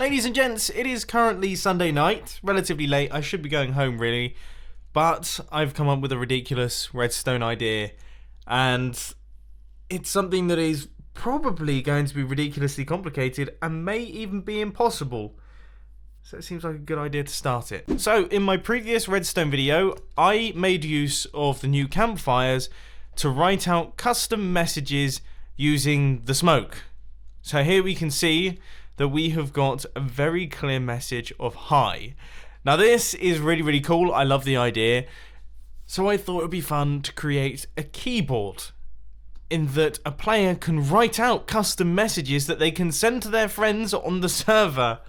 Ladies and gents, it is currently Sunday night, relatively late. I should be going home really, but I've come up with a ridiculous redstone idea, and it's something that is probably going to be ridiculously complicated and may even be impossible. So it seems like a good idea to start it. So in my previous redstone video, I made use of the new campfires to write out custom messages using the smoke. So here we can see that we have got a very clear message of hi. Now this is really cool. I love the idea. So I thought it would be fun to create a keyboard in that a player can write out custom messages that they can send to their friends on the server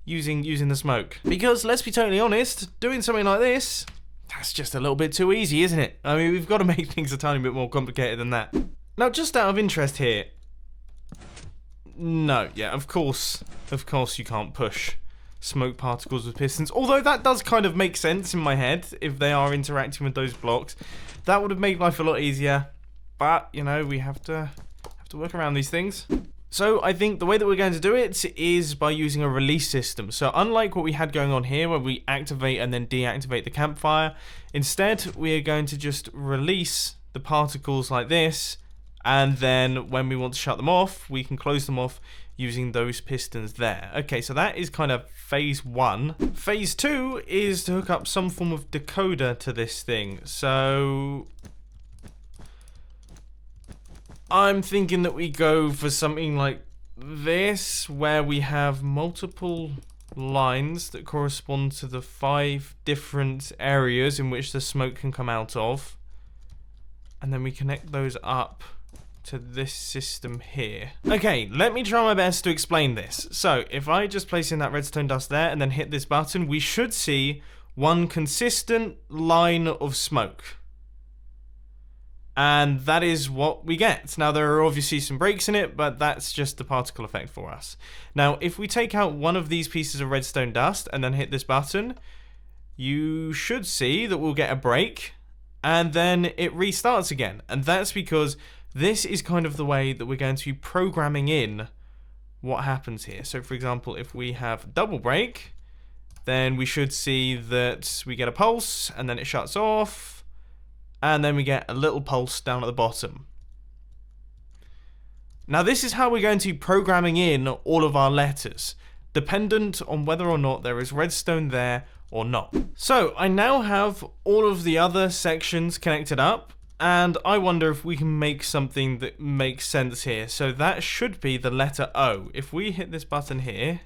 using the smoke. Because let's be totally honest, doing something like this, that's just a little bit too easy, isn't it? I mean, we've got to make things a tiny bit more complicated than that. Now, just out of interest here, no, yeah, of course you can't push smoke particles with pistons. Although that does kind of make sense in my head if they are interacting with those blocks. That would have made life a lot easier. But, you know, we have to work around these things. So I think the way that we're going to do it is by using a release system. So unlike what we had going on here where we activate and then deactivate the campfire, instead we are going to just release the particles like this. And then when we want to shut them off, we can close them off using those pistons there. Okay, so that is kind of phase 1. Phase 2 is to hook up some form of decoder to this thing. So I'm thinking that we go for something like this, where we have multiple lines that correspond to the 5 different areas in which the smoke can come out of. And then we connect those up to this system here. Okay, let me try my best to explain this. So if I just place in that redstone dust there and then hit this button, we should see one consistent line of smoke. And that is what we get. Now there are obviously some breaks in it, but that's just the particle effect for us. Now if we take out one of these pieces of redstone dust and then hit this button, you should see that we'll get a break and then it restarts again. And that's because this is kind of the way that we're going to be programming in what happens here. So for example, if we have double break, then we should see that we get a pulse and then it shuts off, and then we get a little pulse down at the bottom. Now this is how we're going to be programming in all of our letters, dependent on whether or not there is redstone there or not. So I now have all of the other sections connected up, and I wonder if we can make something that makes sense here. So that should be the letter O. If we hit this button here,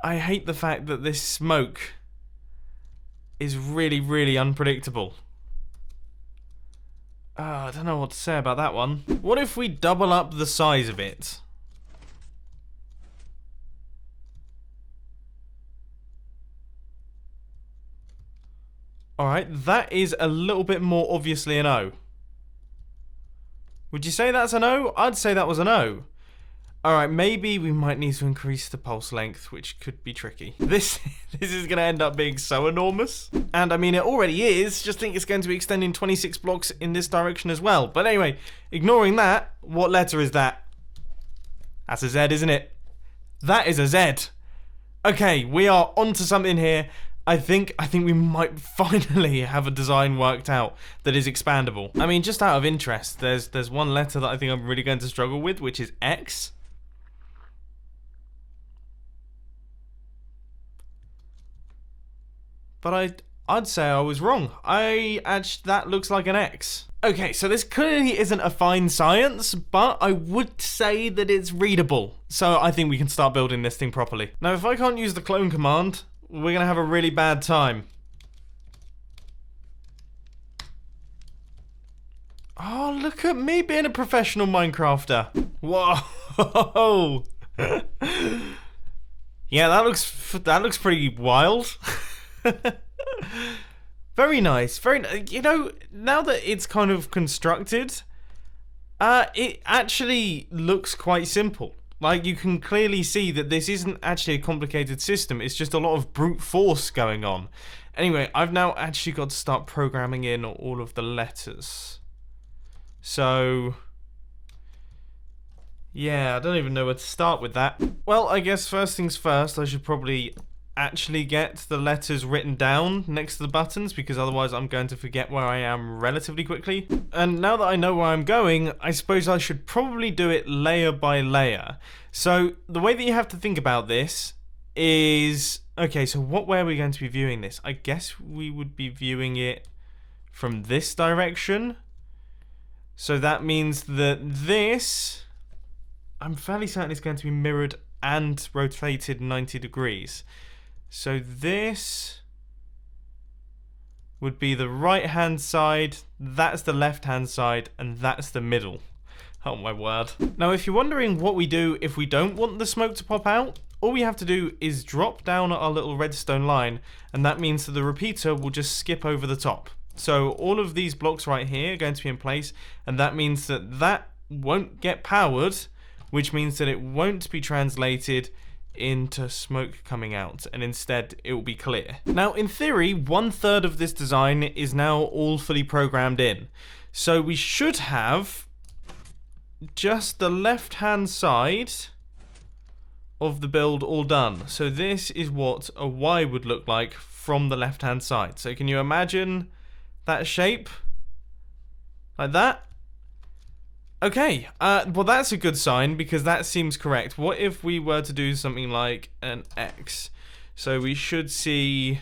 I hate the fact that this smoke is really unpredictable. I don't know what to say about that one. What if we double up the size of it? Alright, that is a little bit more obviously an O. Would you say that's an O? I'd say that was an O. Alright, maybe we might need to increase the pulse length, which could be tricky. This is going to end up being so enormous. And I mean, it already is. Just think it's going to be extending 26 blocks in this direction as well. But anyway, ignoring that, what letter is that? That's a Z, isn't it? That is a Z. Okay, we are onto something here. I think we might finally have a design worked out that is expandable. I mean, just out of interest, there's one letter that I think I'm really going to struggle with, which is X. But I'd say I was wrong. That looks like an X. Okay, so this clearly isn't a fine science, but I would say that it's readable. So I think we can start building this thing properly. Now, if I can't use the clone command, we're gonna have a really bad time. Oh, look at me being a professional Minecrafter. Whoa. Yeah, that looks pretty wild. Very nice. You know, now that it's kind of constructed, it actually looks quite simple. Like, you can clearly see that this isn't actually a complicated system. It's just a lot of brute force going on. Anyway, I've now actually got to start programming in all of the letters. So, yeah, I don't even know where to start with that. Well, I guess first things first, I should probably actually get the letters written down next to the buttons, because otherwise I'm going to forget where I am relatively quickly. And now that I know where I'm going, I suppose I should probably do it layer by layer. So the way that you have to think about this is, okay, so what way are we going to be viewing this? I guess we would be viewing it from this direction. So that means that this, I'm fairly certain it's going to be mirrored and rotated 90 degrees. So this would be the right hand side, that's the left hand side, and that's the middle. Oh my word. Now if you're wondering what we do if we don't want the smoke to pop out, all we have to do is drop down our little redstone line, and that means that the repeater will just skip over the top. So all of these blocks right here are going to be in place, and that means that that won't get powered, which means that it won't be translated into smoke coming out, and instead it will be clear. Now in theory, 1/3 of this design is now all fully programmed in. So we should have just the left hand side of the build all done. So this is what a Y would look like from the left hand side. So can you imagine that shape? Like that? Okay, well that's a good sign, because that seems correct. What if we were to do something like an X? So we should see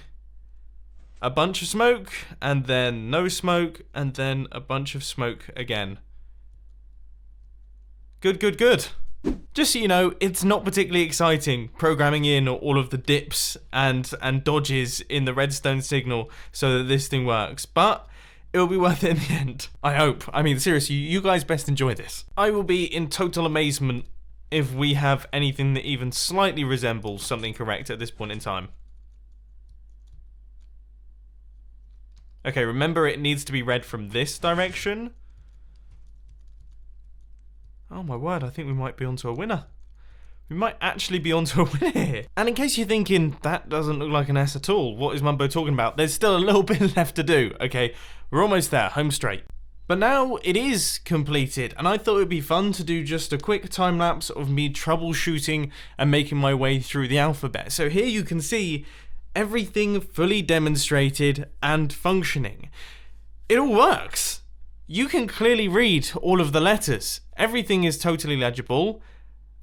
a bunch of smoke, and then no smoke, and then a bunch of smoke again. Good, good, good. Just so you know, it's not particularly exciting programming in all of the dips and dodges in the redstone signal so that this thing works, but it'll be worth it in the end. I hope. I mean, seriously, you guys best enjoy this. I will be in total amazement if we have anything that even slightly resembles something correct at this point in time. Okay, remember it needs to be read from this direction. Oh my word, I think we might be onto a winner. We might actually be onto a winner here. And in case you're thinking, that doesn't look like an S at all, what is Mumbo talking about? There's still a little bit left to do, okay? We're almost there, home straight. But now it is completed, and I thought it would be fun to do just a quick time lapse of me troubleshooting and making my way through the alphabet. So here you can see everything fully demonstrated and functioning. It all works. You can clearly read all of the letters. Everything is totally legible.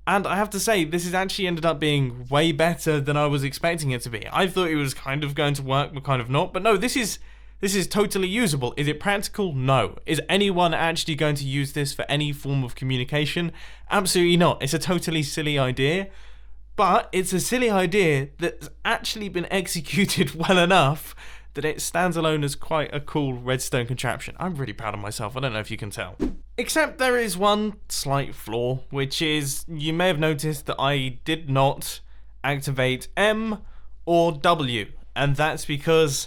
And I have to say, this has actually ended up being way better than I was expecting it to be. I thought it was kind of going to work, but kind of not. But no, this is totally usable. Is it practical? No. Is anyone actually going to use this for any form of communication? Absolutely not. It's a totally silly idea. But it's a silly idea that's actually been executed well enough that it stands alone as quite a cool redstone contraption. I'm really proud of myself. I don't know if you can tell. Except there is one slight flaw, which is, you may have noticed that I did not activate M or W. And that's because,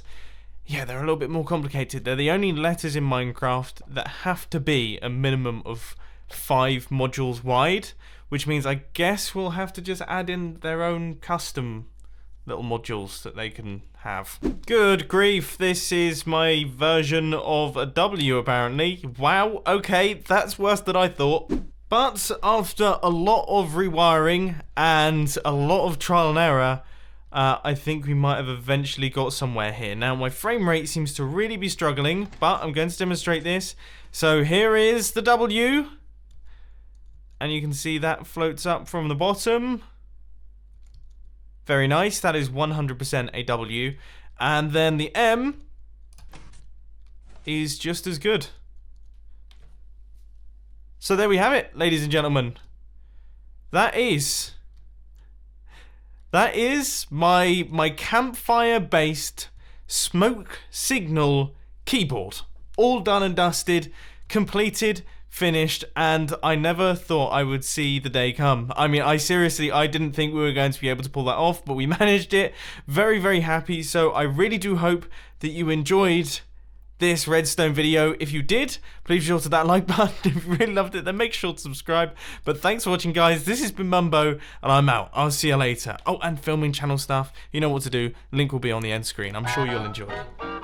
yeah, they're a little bit more complicated. They're the only letters in Minecraft that have to be a minimum of 5 modules wide, which means I guess we'll have to just add in their own custom little modules that they can have. Good grief, this is my version of a W apparently. Wow, okay, that's worse than I thought. But after a lot of rewiring and a lot of trial and error, I think we might have eventually got somewhere here. Now my frame rate seems to really be struggling, but I'm going to demonstrate this. So here is the W, and you can see that floats up from the bottom. Very nice, that is 100% a W. And then the M is just as good. So there we have it, ladies and gentlemen. That is my campfire-based smoke signal keyboard. All done and dusted, completed, finished, and I never thought I would see the day come. I mean, I didn't think we were going to be able to pull that off, but we managed it. Very, very happy. So I really do hope that you enjoyed this redstone video. If you did, please be sure to hit that like button. If you really loved it, then make sure to subscribe. But thanks for watching, guys. This has been Mumbo, and I'm out. I'll see you later. Oh, and filming channel stuff. You know what to do. Link will be on the end screen. I'm sure you'll enjoy it.